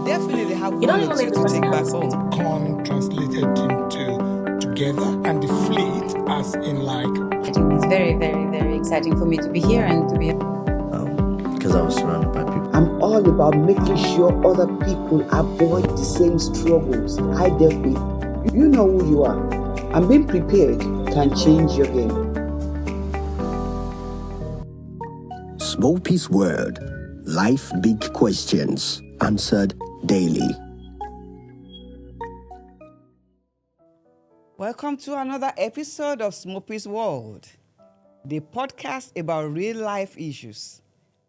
definitely have You don't one or even two need to take back home. Corn translated into together, and the fleet as in like. It's very, very, very exciting for me to be here and to be. Because I was surrounded by people. I'm all about making sure other people avoid the same struggles I dealt with. You know who you are, and being prepared can change your game. SMOPPY'S World. Life Big Questions. Answered daily. Welcome to another episode of SMOPPY'S World, the podcast about real life issues.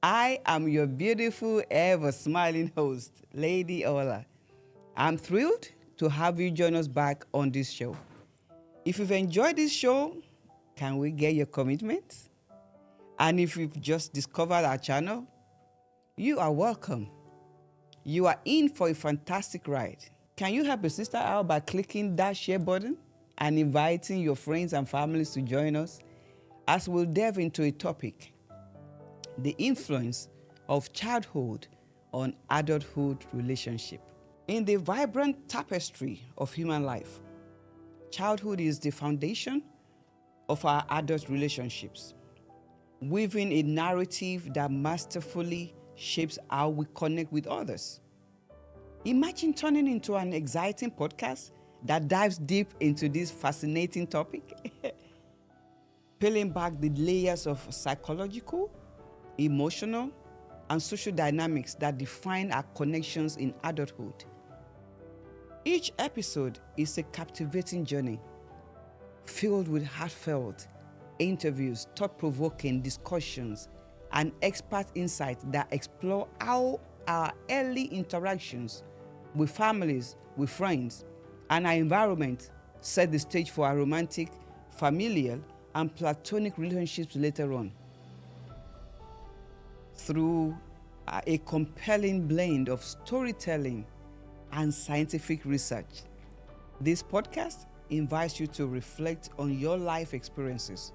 I am your beautiful, ever smiling host, Lady Ola. I'm thrilled to have you join us back on this show. If you've enjoyed this show, can we get your commitment? And if you've just discovered our channel, you are welcome. You are in for a fantastic ride. Can you help a sister out by clicking that share button and inviting your friends and families to join us as we'll delve into a topic: the influence of childhood on adulthood relationship. In the vibrant tapestry of human life, childhood is the foundation of our adult relationships, weaving a narrative that masterfully shapes how we connect with others. Imagine turning into an exciting podcast that dives deep into this fascinating topic, peeling back the layers of psychological, emotional, and social dynamics that define our connections in adulthood. Each episode is a captivating journey filled with heartfelt interviews, thought-provoking discussions, and expert insights that explore how our early interactions with families, with friends, and our environment set the stage for our romantic, familial, and platonic relationships later on. Through a compelling blend of storytelling and scientific research, this podcast invites you to reflect on your life experiences,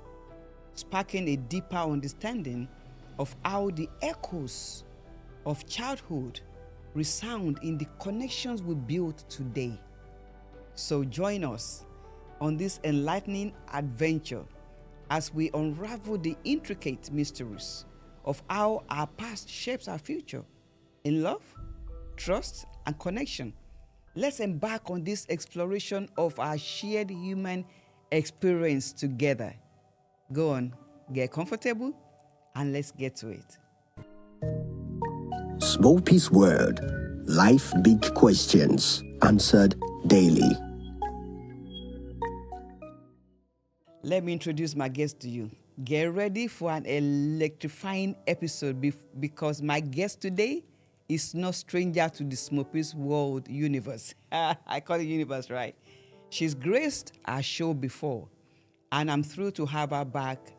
sparking a deeper understanding of how the echoes of childhood resound in the connections we build today. So join us on this enlightening adventure as we unravel the intricate mysteries of how our past shapes our future in love, trust, and connection. Let's embark on this exploration of our shared human experience together. Go on, get comfortable, and let's get to it. SMOPPY'S World. Life Big Questions. Answered daily. Let me introduce my guest to you. Get ready for an electrifying episode because my guest today is no stranger to the SMOPPY'S World universe. I call it universe, right? She's graced our show before, and I'm thrilled to have her back.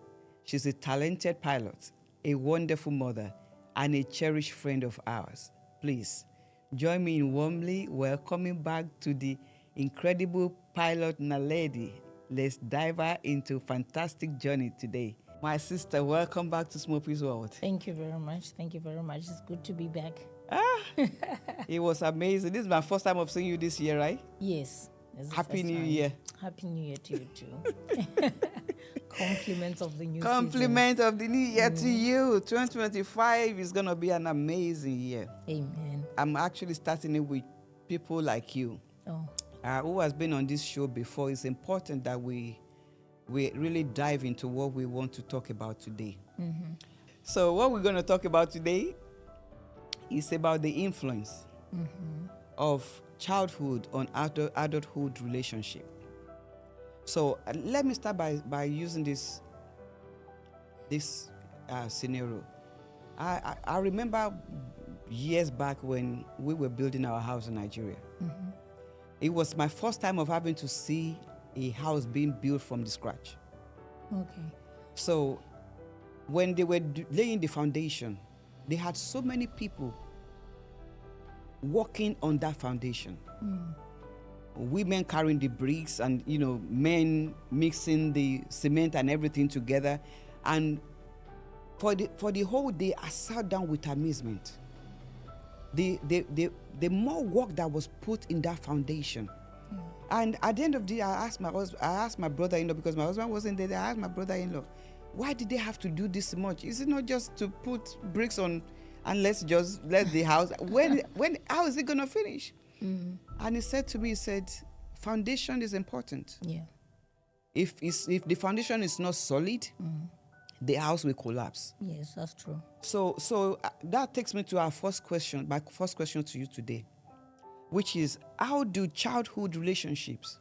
She's a talented pilot, a wonderful mother, and a cherished friend of ours. Please join me in warmly welcoming back to the incredible pilot Naledi. Let's dive into a fantastic journey today. My sister, welcome back to SMOPPY'S World. Thank you very much. Thank you very much. It's good to be back. It was amazing. This is my first time of seeing you this year, right? Yes. Happy New Year. Happy New Year to you too. Compliments of the new season. Compliment of the new year to you. 2025 is going to be an amazing year. Amen. I'm actually starting it with people like you, who has been on this show before. It's important that we really dive into what we want to talk about today. Mm-hmm. So what we're going to talk about today is about the influence of childhood on adulthood relationship. So let me start by using this scenario. I remember years back when we were building our house in Nigeria. Mm-hmm. It was my first time of having to see a house being built from the scratch. Okay. So when they were laying the foundation, they had so many people working on that foundation. Women carrying the bricks and, men mixing the cement and everything together. And for the whole day, I sat down with amazement. the more work that was put in that foundation. And at the end of the day, I asked my brother-in-law, because my husband wasn't there. I asked my brother-in-law, why did they have to do this much? Is it not just to put bricks on and let's just let the house? When how is it gonna finish? And he said to me, foundation is important. Yeah. If the foundation is not solid, the house will collapse. Yes, that's true. So that takes me to our first question. My first question to you today, which is, how do childhood relationships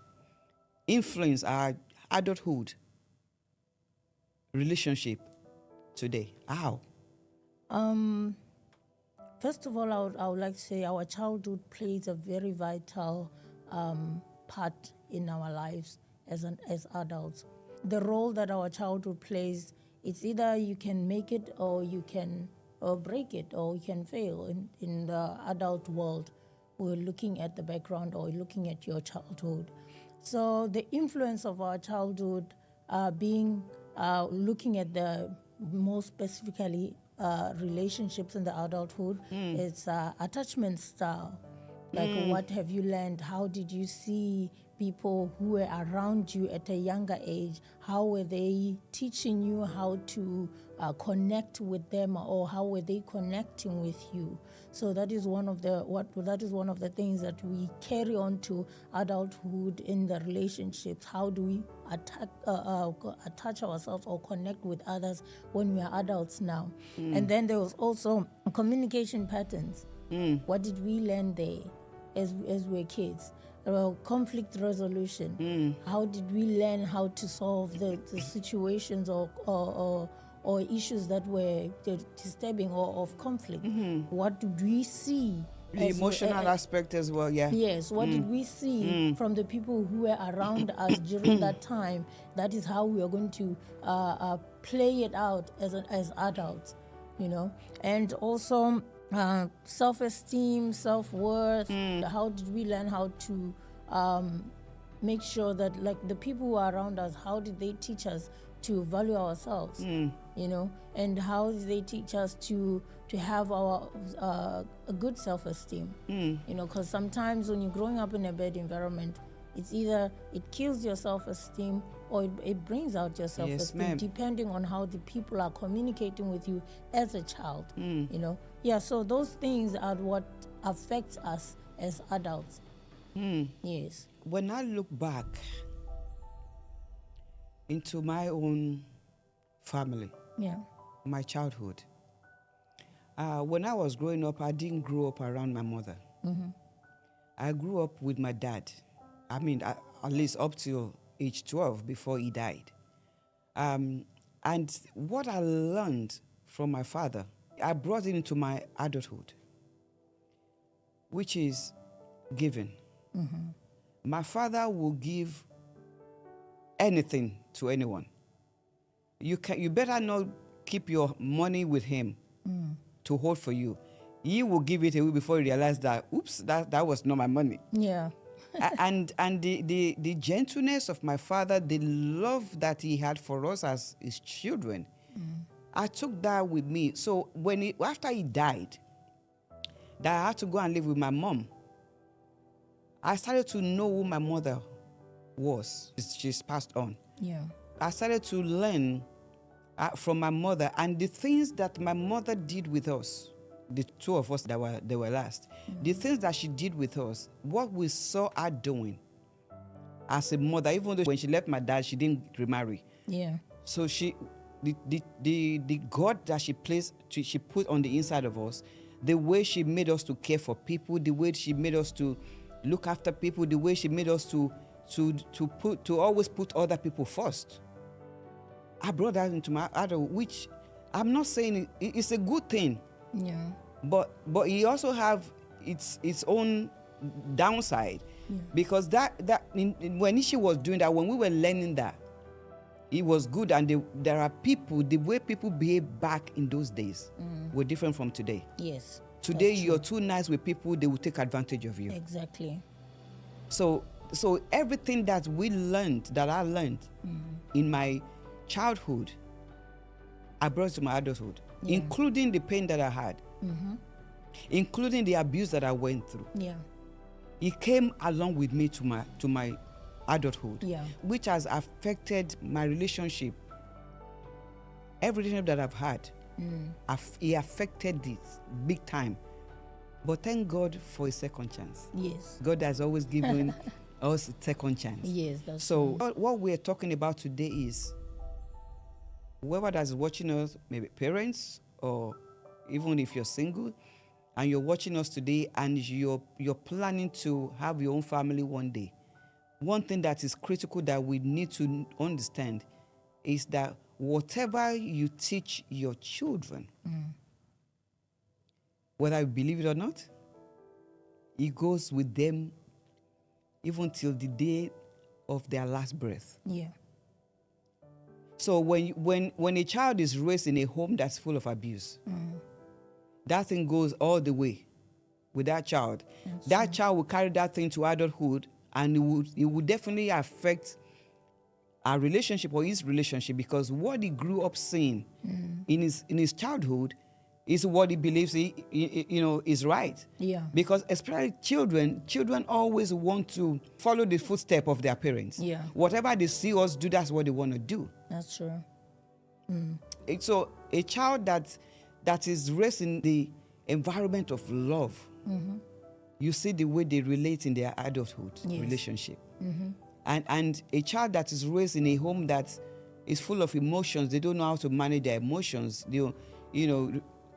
influence our adulthood relationship today? How? First of all, I would like to say our childhood plays a very vital part in our lives as adults. The role that our childhood plays, it's either you can make it or you can break it, or you can fail in the adult world. We're looking at the background or looking at your childhood. So the influence of our childhood looking at the more specifically relationships in the adulthood, it's attachment style. Like what have you learned? How did you see people who were around you at a younger age? How were they teaching you how to connect with them, or how were they connecting with you? So that is one of the things that we carry on to adulthood in the relationships. How do we attach ourselves or connect with others when we are adults now? And then there was also communication patterns. What did we learn there as we were kids? Conflict resolution. How did we learn how to solve the situations or issues that were disturbing or of conflict? What did we see? The emotional aspect as well, yeah. Yes, what did we see from the people who were around us during that time? That is how we are going to play it out as adults, And also self-esteem, self-worth. How did we learn how to make sure that, like, the people who are around us, how did they teach us to value ourselves, and how did they teach us to have our a good self-esteem, because sometimes when you're growing up in a bad environment, it's either it kills your self-esteem or it brings out your self-esteem, depending on how the people are communicating with you as a child, so those things are what affects us as adults. Yes. When I look back into my own family, my childhood, when I was growing up, I didn't grow up around my mother. I grew up with my dad. I mean, at least up to age 12 before he died. And what I learned from my father, I brought it into my adulthood, which is giving. My father will give anything to anyone. You better not keep your money with him to hold for you. He will give it away before you realize that, oops, that was not my money. Yeah. and the gentleness of my father, the love that he had for us as his children, I took that with me. So after he died, that I had to go and live with my mom, I started to know who my mother was. She's passed on. Yeah. I started to learn from my mother, and the things that my mother did with us, the two of us that were last, the things that she did with us, what we saw her doing as a mother, even though when she left my dad, she didn't remarry. Yeah. So the God that she put on the inside of us, the way she made us to care for people, the way she made us to look after people, the way she made us to always put other people first. I brought that into my adult, which I'm not saying it's a good thing. Yeah. But it also have its own downside, because when she was doing that, when we were learning that, it was good, and there are people, the way people behave back in those days were different from today. Yes. Today you're too nice with people, they will take advantage of you. Exactly. So everything that I learned in my childhood, I brought to my adulthood, including the pain that I had. including the abuse that I went through. Yeah. It came along with me to my adulthood, Yeah. which has affected my relationship. Every relationship that I've had, it affected this big time. But thank God for a second chance. Yes. God has always given us a second chance. Yes, that's So what we're talking about today is whoever that's watching us, maybe parents, or even if you're single and you're watching us today and you're planning to have your own family one day, one thing that is critical that we need to understand is that whatever you teach your children, whether you believe it or not, it goes with them even till the day of their last breath. Yeah. So when a child is raised in a home that's full of abuse, that thing goes all the way with that child. That child will carry that thing to adulthood, and it would definitely affect our relationship or his relationship, because what he grew up seeing in his childhood is what he believes is right. Yeah. Because especially children always want to follow the footstep of their parents. Yeah. Whatever they see us do, that's what they want to do. That's true. So a child that is raised in the environment of love, you see the way they relate in their adulthood relationship. And a child that is raised in a home that is full of emotions, they don't know how to manage their emotions.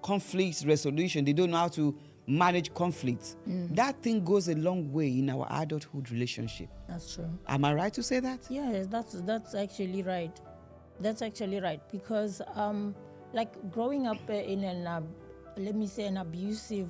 Conflict resolution, they don't know how to manage conflicts. That thing goes a long way in our adulthood relationship. That's true. Am I right to say that? Yes, that's actually right. That's actually right, because like growing up in an let me say an abusive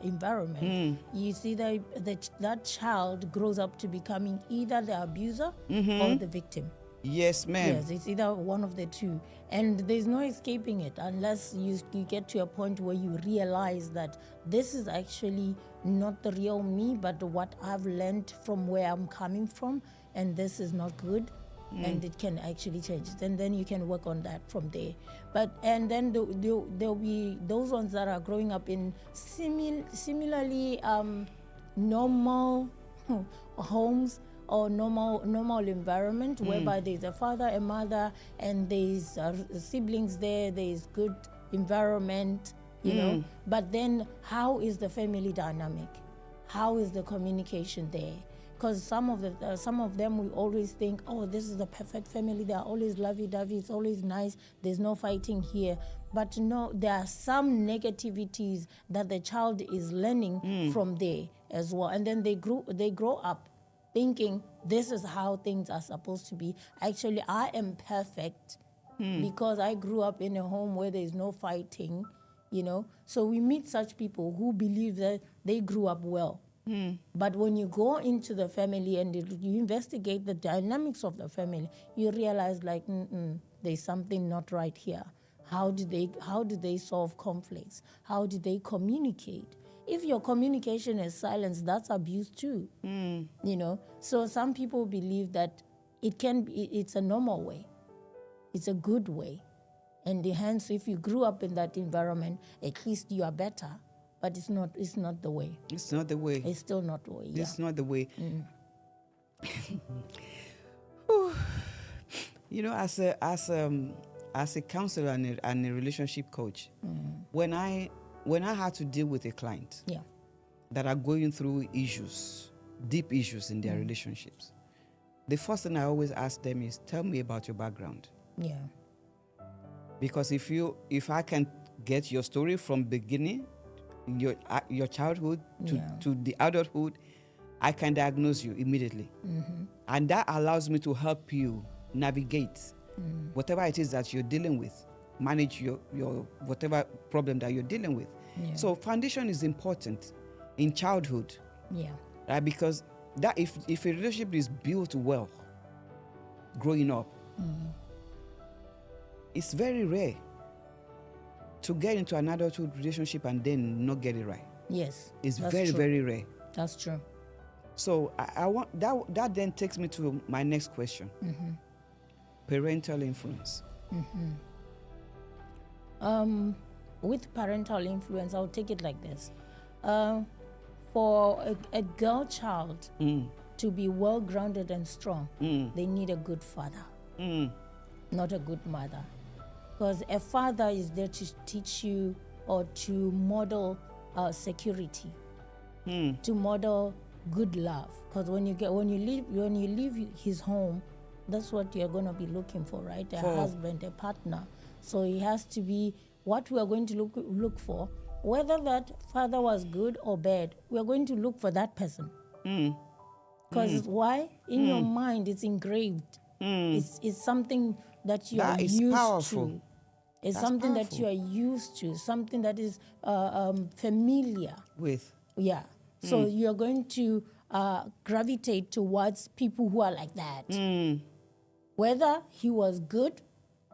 environment, you see that child grows up to becoming either the abuser or the victim. Yes, ma'am. Yes, it's either one of the two, and there's no escaping it unless you get to a point where you realize that this is actually not the real me, but what I've learned from where I'm coming from, and this is not good. And it can actually change it, and then you can work on that from there. And then there'll be those ones that are growing up in similarly normal homes or normal environment, whereby there's a father, a mother, and there's siblings there's good environment, you know. But then how is the family dynamic? How is the communication there? Because some of them we always think, oh, this is the perfect family. They are always lovey-dovey. It's always nice. There's no fighting here. But no, there are some negativities that the child is learning from there as well. And then they grow up thinking this is how things are supposed to be. Actually, I am perfect because I grew up in a home where there is no fighting, you know. So we meet such people who believe that they grew up well. But when you go into the family and you investigate the dynamics of the family, you realize like, there's something not right here. How do they solve conflicts? How do they communicate? If your communication is silence, that's abuse too. You know. So some people believe that it's a normal way, it's a good way, and hence if you grew up in that environment, at least you are better. But it's not the way. It's not the way. It's still not the way. Yeah. It's not the way. You know, as a counselor and a relationship coach, when I had to deal with a client that are going through issues, deep issues in their relationships, the first thing I always ask them is, tell me about your background. Yeah. Because if I can get your story from beginning, your childhood to the adulthood, I can diagnose you immediately. And that allows me to help you navigate whatever it is that you're dealing with, manage your whatever problem that you're dealing with. So foundation is important in childhood. Right? Because that if a relationship is built well growing up, it's very rare to get into an adulthood relationship and then not get it right. Yes. It's very, very rare. That's true. So I want that then takes me to my next question. Parental influence. With parental influence, I'll take it like this. For a girl child to be well grounded and strong, they need a good father, not a good mother. Because a father is there to teach you or to model security, to model good love. Because when you leave his home, that's what you're going to be looking for, right? A husband, a partner. So it has to be what we are going to look for. Whether that father was good or bad, we are going to look for that person. Because why? In your mind, it's engraved. It's something that you are used to. It's That's something powerful. that you are used to, something that is familiar. With. Yeah. So you're going to gravitate towards people who are like that. Whether he was good,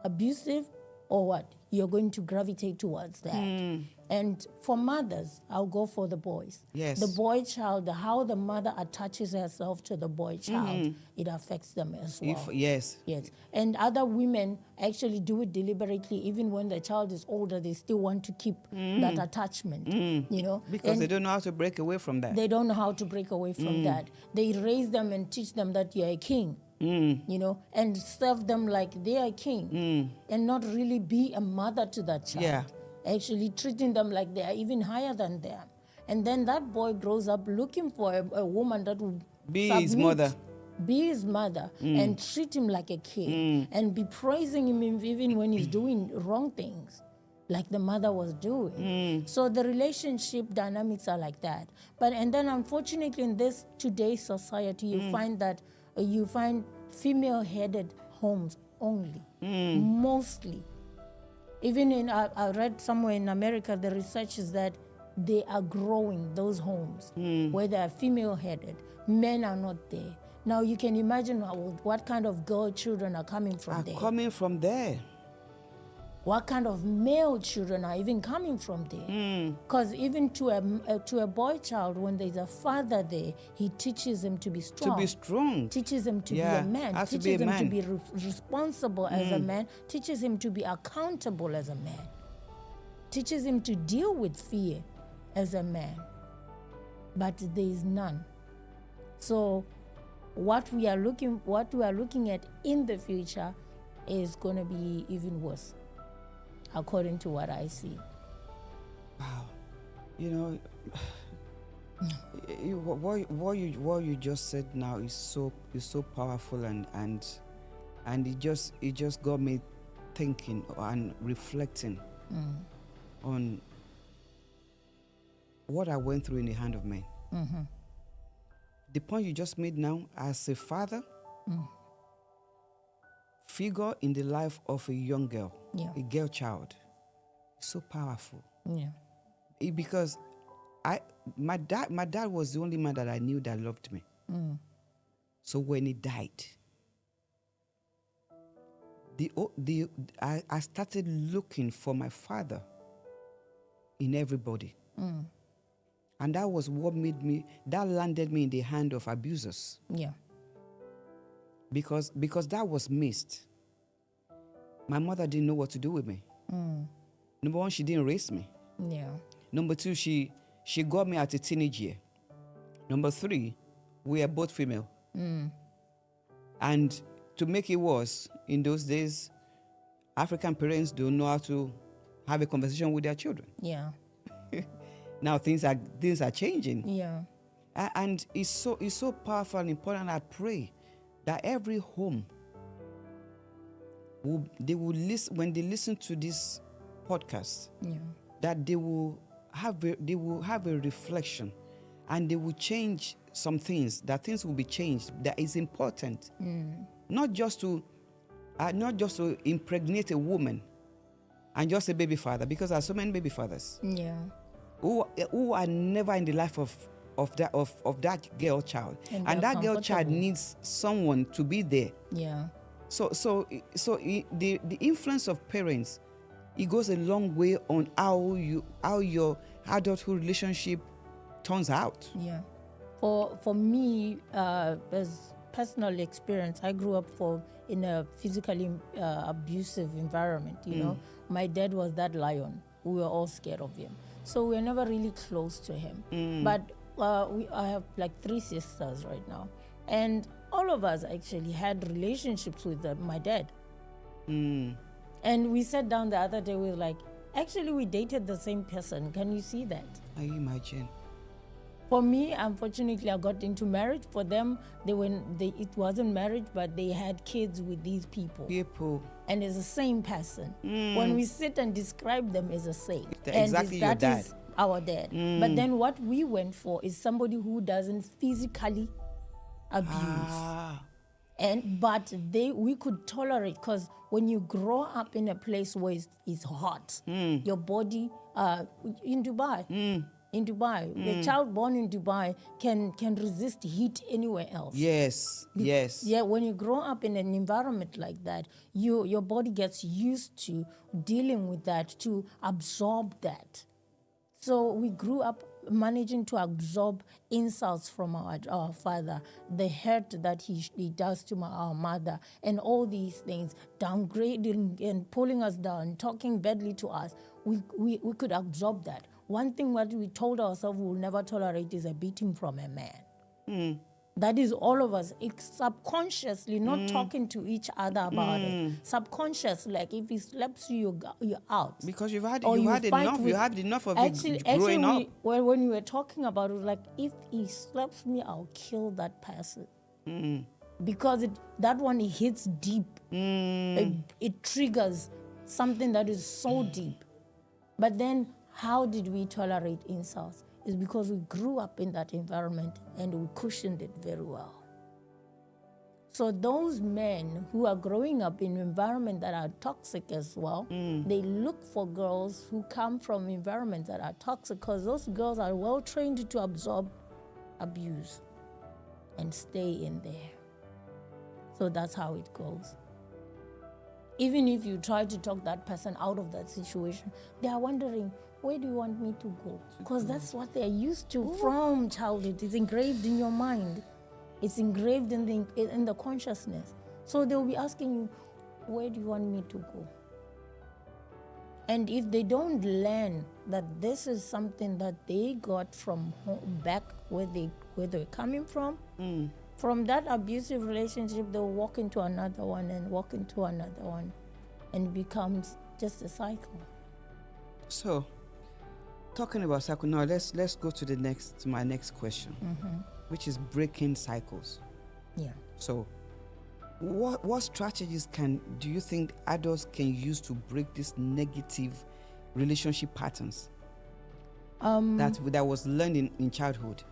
abusive, or what, you're going to gravitate towards that. And for mothers, I'll go for the boys. Yes. The boy child, how the mother attaches herself to the boy child, it affects them as well. Yes. Yes. And other women actually do it deliberately. Even when the child is older, they still want to keep that attachment, you know. Because And they don't know how to break away from that. they don't know how to break away from that. They raise them and teach them that you're a king, you know, and serve them like they are king, and not really be a mother to that child. Yeah. Actually treating them like they are even higher than them. And then that boy grows up looking for a woman that will Be his mother. be his mother, and treat him like a king, and be praising him even when he's doing wrong things, like the mother was doing. So the relationship dynamics are like that. And then unfortunately in this today's society, you find that you find female-headed homes only, mostly. Even I read somewhere in America, the research is that they are growing, those homes, where they are female-headed. Men are not there. Now you can imagine what kind of girl children are coming from there. Coming from there. What kind of male children are even coming from there? Because even to a boy child, when there's a father there, he teaches him to be strong. To be strong. Teaches him to be a man. Has to Teaches be a him to man. be responsible as a man. Teaches him to be accountable as a man. Teaches him to deal with fear as a man. But there is none. So what we are looking at in the future is going to be even worse, according to what I see. Wow. You know, what you just said now is so powerful, and it just got me thinking and reflecting on what I went through in the hand of men. The point you just made now, as a father, figure in the life of a young girl, a girl child, so powerful. Yeah. Because my dad was the only man that I knew that loved me. So when he died, I started looking for my father in everybody. And that was what landed me in the hand of abusers. Yeah. Because that was missed. My mother didn't know what to do with me. Number one, she didn't raise me. Yeah. Number two, she got me at a teenage year. Number three, we are both female. And to make it worse, in those days, African parents don't know how to have a conversation with their children. Yeah. Now things are changing. Yeah. And it's so powerful and important. I pray that every home when they listen to this podcast, that they will have a reflection, and they will change some things. That things will be changed. That is important, not just to impregnate a woman and just a baby father, because there are so many baby fathers who are never in the life of that girl child, and that girl child needs someone to be there. Yeah. So the influence of parents, it goes a long way on how your adulthood relationship turns out. Yeah. For me, as personal experience, I grew up in a physically abusive environment. You know, my dad was that lion. We were all scared of him. So we're never really close to him. But I have like 3 sisters right now. And all of us actually had relationships with my dad. And we sat down the other day, we were like, actually we dated the same person. Can you see that? I imagine. For me, unfortunately, I got into marriage. For them, it wasn't marriage, but they had kids with these people. And it's the same person. When we sit and describe them as the same. Exactly your dad. Is our dad. But then what we went for is somebody who doesn't physically abuse. But we could tolerate, because when you grow up in a place where it's hot, your body in Dubai. The child born in Dubai can resist heat anywhere else. Yes. Yeah, when you grow up in an environment like that, your body gets used to dealing with that, to absorb that. So we grew up managing to absorb insults from our father, the hurt that he does to our mother, and all these things, downgrading and pulling us down, talking badly to us. We could absorb that. One thing that we told ourselves we will never tolerate is a beating from a man. That is all of us, subconsciously, not talking to each other about it. Subconscious, like if he slaps you, you're out. Because you had enough of actually, it growing up. When you were talking about it, it was like, if he slaps me, I'll kill that person. Because that one, it hits deep. It triggers something that is so deep. But then, how did we tolerate insults? It's because we grew up in that environment and we cushioned it very well. So those men who are growing up in environments that are toxic as well, they look for girls who come from environments that are toxic, because those girls are well trained to absorb abuse and stay in there. So that's how it goes. Even if you try to talk that person out of that situation, they are wondering, where do you want me to go? Because that's what they're used to from childhood. It's engraved in your mind. It's engraved in the consciousness. So they'll be asking you, where do you want me to go? And if they don't learn that this is something that they got from home, back where they're coming from that abusive relationship, they'll walk into another one and walk into another one, and it becomes just a cycle. So, talking about cycle, now let's go to my next question, which is breaking cycles. Yeah. So, what strategies do you think adults can use to break these negative relationship patterns that was learned in childhood,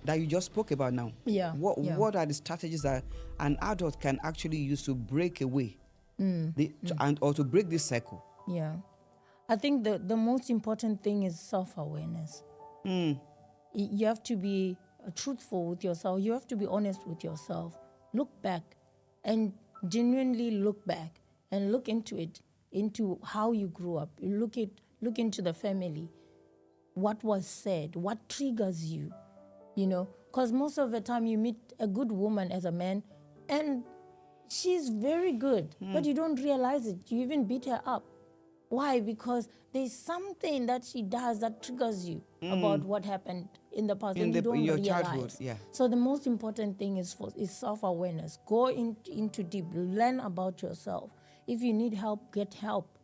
that you just spoke about now? Yeah. What are the strategies that an adult can actually use to break away or to break this cycle? Yeah. I think the most important thing is self-awareness. You have to be truthful with yourself. You have to be honest with yourself. Look back and genuinely look back and look into it, into how you grew up. Look into the family. What was said? What triggers you? Because most of the time you meet a good woman as a man and she's very good, but you don't realize it. You even beat her up. Why? Because there's something that she does that triggers you about what happened in the past, and you don't realize. Childhood, yeah. So the most important thing is self-awareness. Go into deep, learn about yourself. If you need help, get help.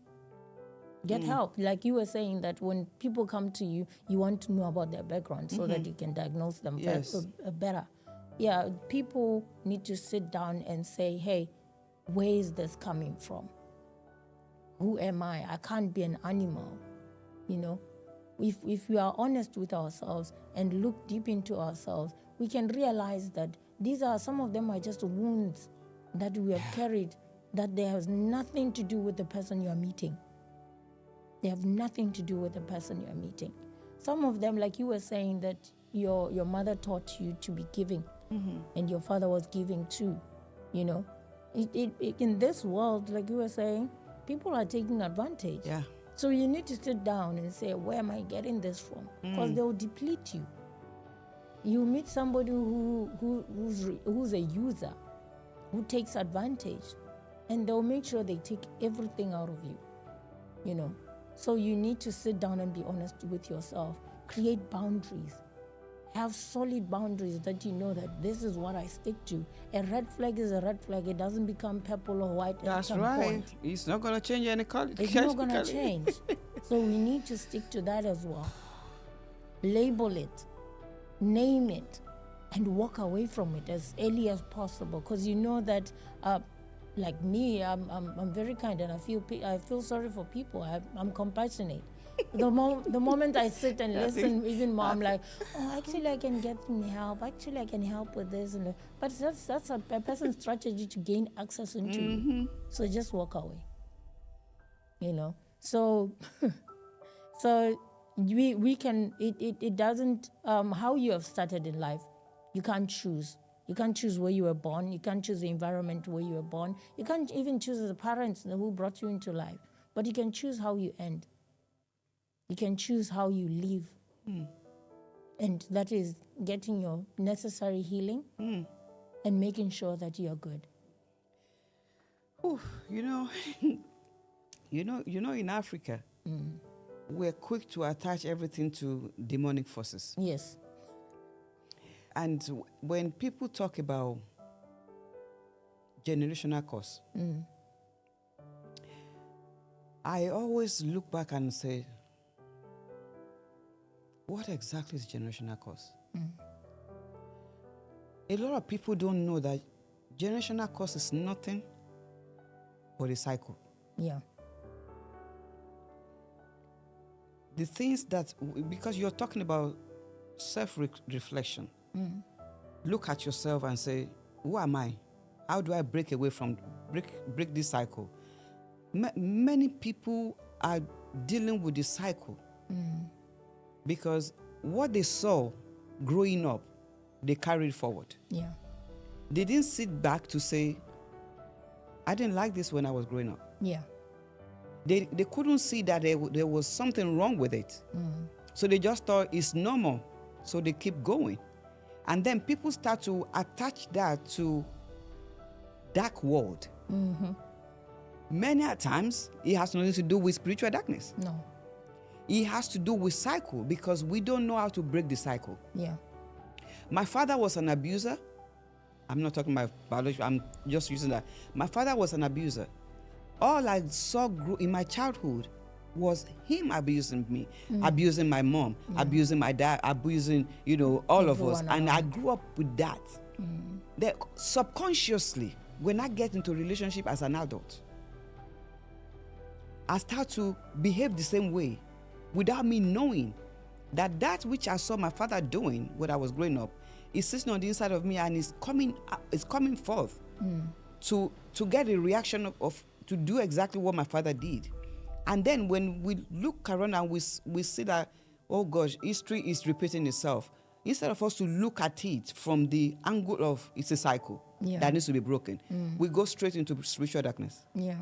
Get help. Like you were saying, that when people come to you, you want to know about their background so that you can diagnose them better. Yeah, people need to sit down and say, hey, where is this coming from? Who am I? I can't be an animal, If we are honest with ourselves and look deep into ourselves, we can realize that some of them are just wounds that we have carried, that there has nothing to do with the person you are meeting. They have nothing to do with the person you are meeting. Some of them, like you were saying, that your mother taught you to be giving, and your father was giving too, in this world, like you were saying, people are taking advantage. Yeah. So you need to sit down and say, where am I getting this from? Because they will deplete you. You meet somebody who's a user, who takes advantage, and they'll make sure they take everything out of you. So you need to sit down and be honest with yourself. Create boundaries. Have solid boundaries that you know that this is what I stick to. A red flag is a red flag. It doesn't become purple or white That's at some right. point. It's not going to change any color. It's not going to change. So we need to stick to that as well. Label it, name it, and walk away from it as early as possible. Because you know that, like me, I'm very kind, and I feel sorry for people. I'm compassionate. The moment I sit and listen, even more, I'm like, oh, actually I can get them help. Actually I can help with this, but that's a person's strategy to gain access into you. So just walk away. You know. So we can. It doesn't. How you have started in life, you can't choose. You can't choose where you were born. You can't choose the environment where you were born. You can't even choose the parents who brought you into life. But you can choose how you end. You can choose how you live. And that is getting your necessary healing and making sure that you're good. Ooh, you know, in Africa, we're quick to attach everything to demonic forces. Yes. And when people talk about generational curse, I always look back and say, what exactly is generational curse? A lot of people don't know that generational curse is nothing but a cycle. Yeah. The things that, because you're talking about self-reflection, look at yourself and say, who am I? How do I break away from, break this cycle? Many people are dealing with this cycle because what they saw growing up, they carried forward. Yeah. They didn't sit back to say, I didn't like this when I was growing up. Yeah. They couldn't see that there was something wrong with it. So they just thought it's normal. So they keep going. And then people start to attach that to dark world. Many a times, it has nothing to do with spiritual darkness. No. It has to do with cycle because we don't know how to break the cycle. Yeah. My father was an abuser. I'm not talking about biology. I'm just using that. My father was an abuser. All I saw in my childhood was him abusing me, abusing my mom, abusing my dad, abusing, all of us. And I grew up with that. That subconsciously, when I get into a relationship as an adult, I start to behave the same way without me knowing that which I saw my father doing when I was growing up is sitting on the inside of me and is coming forth to get a reaction of to do exactly what my father did. And then when we look around and we see that, oh gosh, history is repeating itself, instead of us to look at it from the angle of it's a cycle that needs to be broken, we go straight into spiritual darkness. Yeah.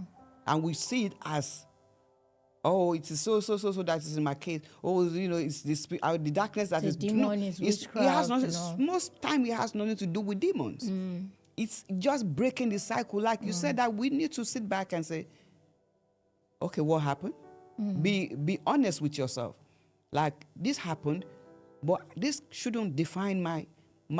And we see it as, oh, it is so that is in my case. Oh, it's the darkness that is. Demon is witchcraft. It has nothing. Most time, it has nothing to do with demons. It's just breaking the cycle. Like you said, that we need to sit back and say, okay, what happened? Be honest with yourself. Like, this happened, but this shouldn't define my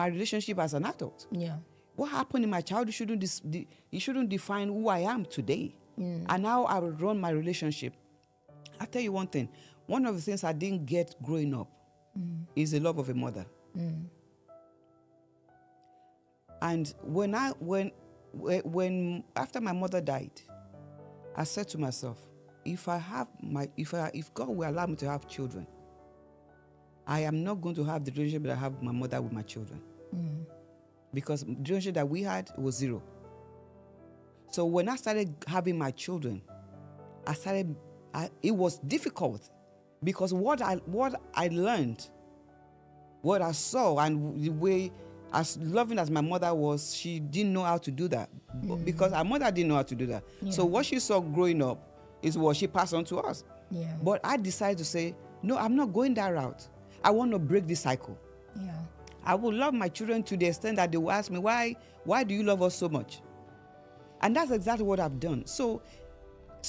relationship as an adult. Yeah. What happened in my childhood shouldn't define who I am today and how I will run my relationship. I'll tell you one thing. One of the things I didn't get growing up is the love of a mother. And when after my mother died, I said to myself, if God will allow me to have children, I am not going to have the relationship that I have with my mother with my children. Because the relationship that we had was zero. So when I started having my children, it was difficult because what I learned, what I saw, and the way, as loving as my mother was, she didn't know how to do that because our mother didn't know how to do that. Yeah. So what she saw growing up is what she passed on to us. Yeah. But I decided to say, no, I'm not going that route. I want to break this cycle. Yeah. I will love my children to the extent that they will ask me, why do you love us so much? And that's exactly what I've done. So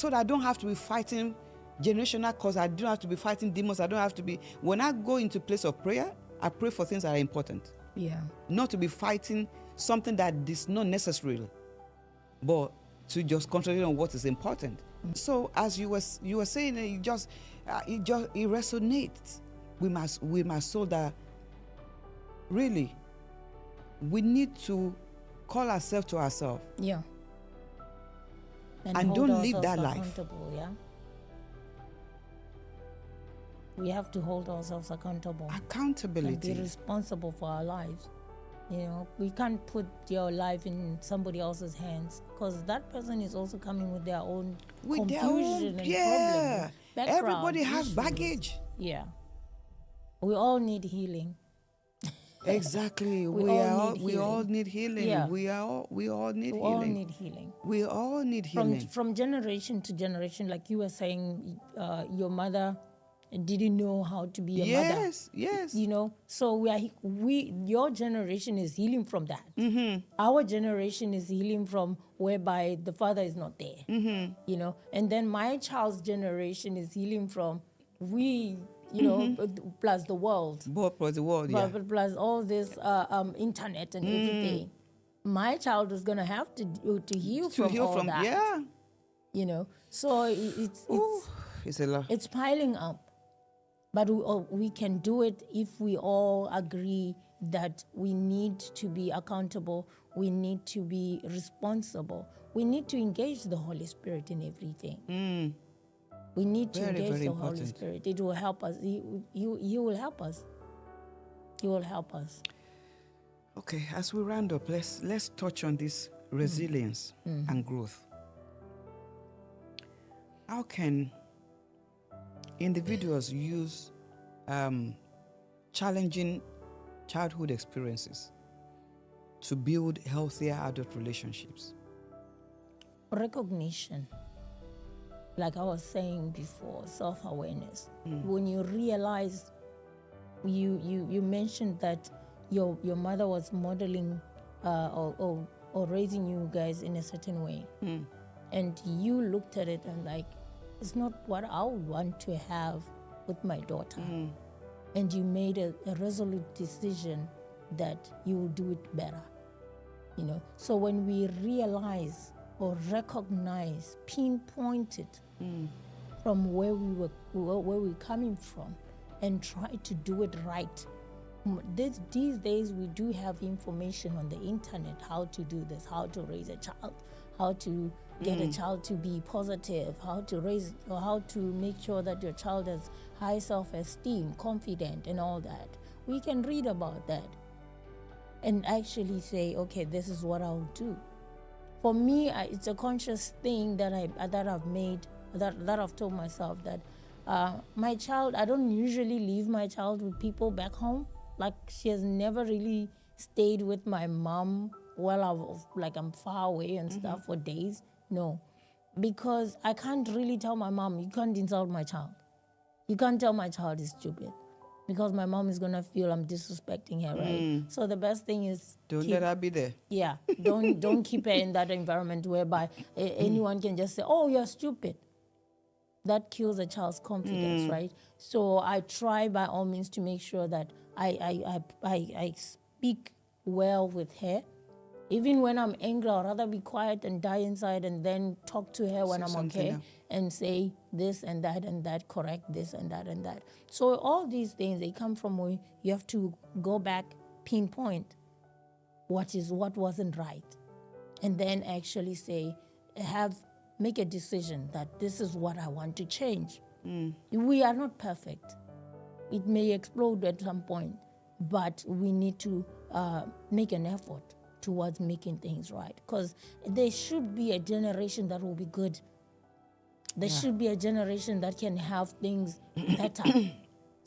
that I don't have to be fighting generational curse. I don't have to be fighting demons. I don't have to be. When I go into place of prayer, I pray for things that are important. Yeah. Not to be fighting something that is not necessary, but to just concentrate on what is important. So as you were saying, it resonates with my soul that really we need to call ourselves to ourselves. Yeah. And hold don't live ourselves that life. accountable, yeah. We have to hold ourselves accountable. Accountability. And be responsible for our lives. You know, we can't put your life in somebody else's hands, because that person is also coming with their own confusion and problem. Everybody has baggage. Yeah. We all need healing. Exactly. We all need healing. Yeah. We all need We healing. all need healing. We all need healing. From generation to generation, like you were saying, your mother didn't know how to be a mother. Yes. You know, so your generation is healing from that. Mm-hmm. Our generation is healing from whereby the father is not there. Mm-hmm. You know, and then my child's generation is healing from plus the world. Plus the world, yeah. Plus all this internet and everything. My child is gonna have to heal from all that. Yeah. You know, so it's a lot. It's piling up. But we can do it if we all agree that we need to be accountable, we need to be responsible, we need to engage the Holy Spirit in everything. We need to engage the Holy Spirit. It will help us. He will help us. He will help us. Okay, as we round up, let's touch on this resilience and growth. How can individuals use challenging childhood experiences to build healthier adult relationships? Recognition. Like I was saying before, self-awareness. When you realize, you mentioned that your mother was modeling or raising you guys in a certain way. And you looked at it and like, it's not what I would want to have with my daughter. And you made a resolute decision that you will do it better. You know, so when we realize or recognize, pinpoint it from where we're coming from, and try to do it right. These days we do have information on the internet how to do this, how to raise a child, how to get a child to be positive, how to make sure that your child has high self-esteem, confident, and all that. We can read about that and actually say, okay, this is what I'll do. For me, it's a conscious thing that I've made, that I've told myself that my child, I don't usually leave my child with people back home. Like, she has never really stayed with my mom while I'm far away and stuff for days. No, because I can't really tell my mom, you can't insult my child. You can't tell my child is stupid, because my mom is gonna feel I'm disrespecting her, right? So the best thing is don't let her be there. Yeah, don't keep her in that environment whereby anyone can just say, "Oh, you're stupid." That kills a child's confidence, right? So I try by all means to make sure that I speak well with her. Even when I'm angry, I'd rather be quiet and die inside and then talk to her when I'm okay and say this and that, correct this and that and that. So all these things, they come from where you have to go back, pinpoint what wasn't right, and then actually say, make a decision that this is what I want to change. We are not perfect. It may explode at some point, but we need to make an effort towards making things right, because there should be a generation that will be good. There should be a generation that can have things better.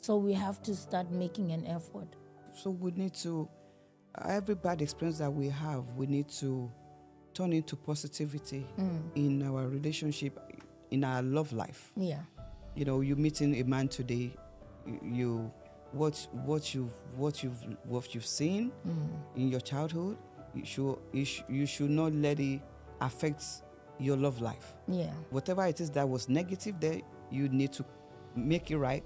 So we have to start making an effort. So we need to, every bad experience that we have, we need to turn into positivity in our relationship, in our love life. Yeah. You know, you're meeting a man today, what you've seen in your childhood, you should not let it affect your love life. Yeah. Whatever it is that was negative there, you need to make it right,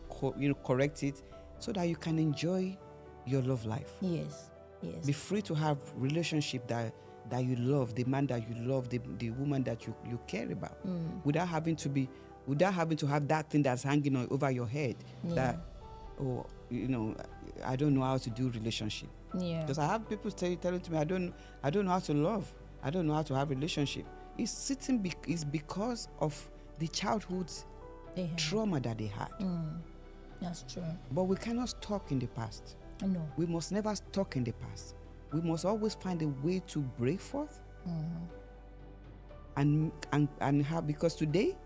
correct it, so that you can enjoy your love life. Yes. Yes. Be free to have relationship that you love, the man that you love, the woman that you care about, without having to have that thing that's hanging over your head. That, I don't know how to do relationship. Yeah. Because I have people telling to me, I don't know how to love. I don't know how to have relationship. It's because of the childhood trauma that they had. That's true. But we cannot stuck in the past. No. We must never stuck in the past. We must always find a way to break forth. And have, because today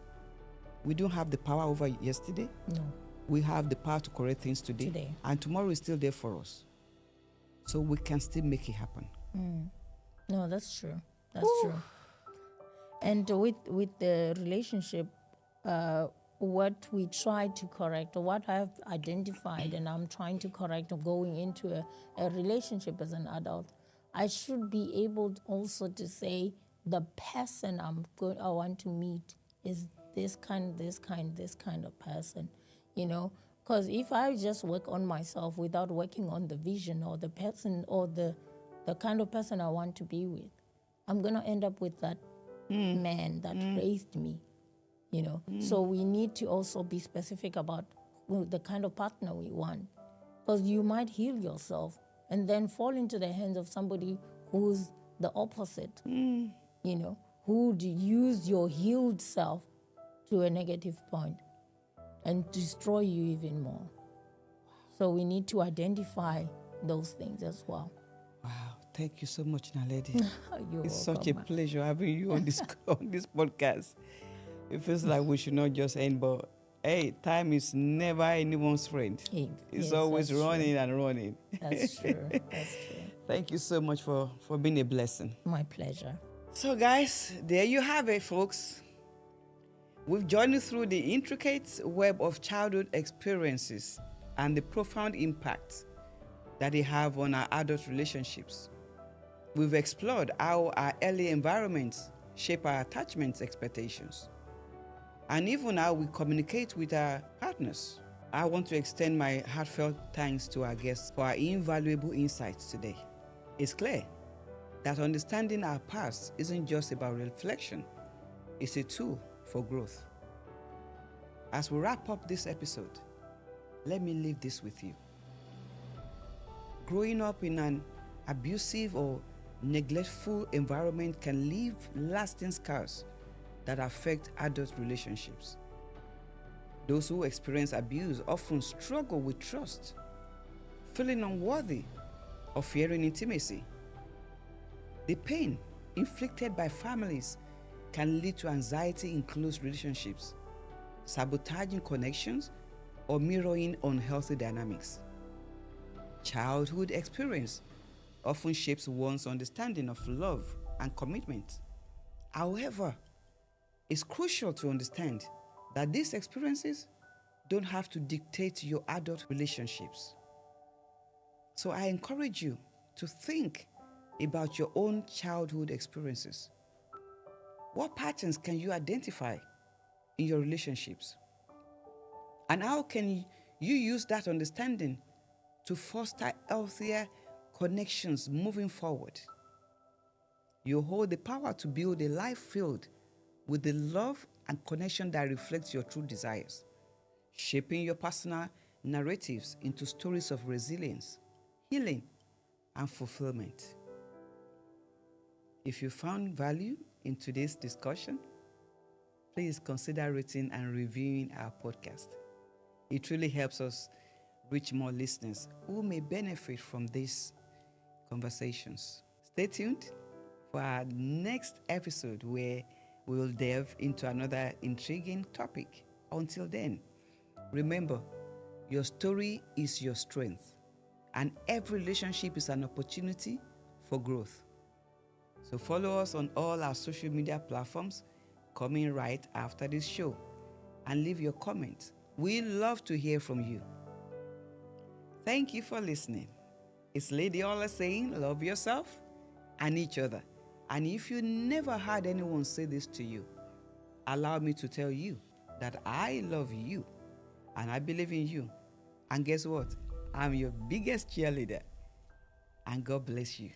we don't have the power over yesterday. No. We have the power to correct things today. And tomorrow is still there for us. So we can still make it happen. No, that's true. That's true. And with the relationship, what we try to correct, or what I've identified and I'm trying to correct, or going into a relationship as an adult, I should be able also to say the person I want to meet is this kind of person, Because if I just work on myself without working on the vision or the person or the kind of person I want to be with, I'm going to end up with that man that raised me, So we need to also be specific about the kind of partner we want. Because you might heal yourself and then fall into the hands of somebody who's the opposite, who would use your healed self to a negative point and destroy you even more. So we need to identify those things as well. Wow, thank you so much, Naledi. You're it's welcome. such a pleasure having you on this podcast. It feels like we should not just end, but hey, time is never anyone's friend. It's always running and running. That's true. That's true. Thank you so much for being a blessing. My pleasure. So guys, there you have it, folks. We've journeyed through the intricate web of childhood experiences and the profound impact that they have on our adult relationships. We've explored how our early environments shape our attachment expectations, and even how we communicate with our partners. I want to extend my heartfelt thanks to our guests for our invaluable insights today. It's clear that understanding our past isn't just about reflection, it's a tool for growth. As we wrap up this episode, let me leave this with you. Growing up in an abusive or neglectful environment can leave lasting scars that affect adult relationships. Those who experience abuse often struggle with trust, feeling unworthy, or fearing intimacy. The pain inflicted by families can lead to anxiety in close relationships, sabotaging connections, or mirroring unhealthy dynamics. Childhood experience often shapes one's understanding of love and commitment. However, it's crucial to understand that these experiences don't have to dictate your adult relationships. So I encourage you to think about your own childhood experiences. What patterns can you identify in your relationships? And how can you use that understanding to foster healthier connections moving forward? You hold the power to build a life filled with the love and connection that reflects your true desires, shaping your personal narratives into stories of resilience, healing, and fulfillment. If you found value in today's discussion, please consider rating and reviewing our podcast. It really helps us reach more listeners who may benefit from these conversations. Stay tuned for our next episode where we will delve into another intriguing topic. Until then, remember, your story is your strength, and every relationship is an opportunity for growth. So follow us on all our social media platforms coming right after this show, and leave your comments. We love to hear from you. Thank you for listening. It's Lady Ola saying, love yourself and each other. And if you never heard anyone say this to you, allow me to tell you, that I love you and I believe in you. And guess what? I'm your biggest cheerleader. And God bless you.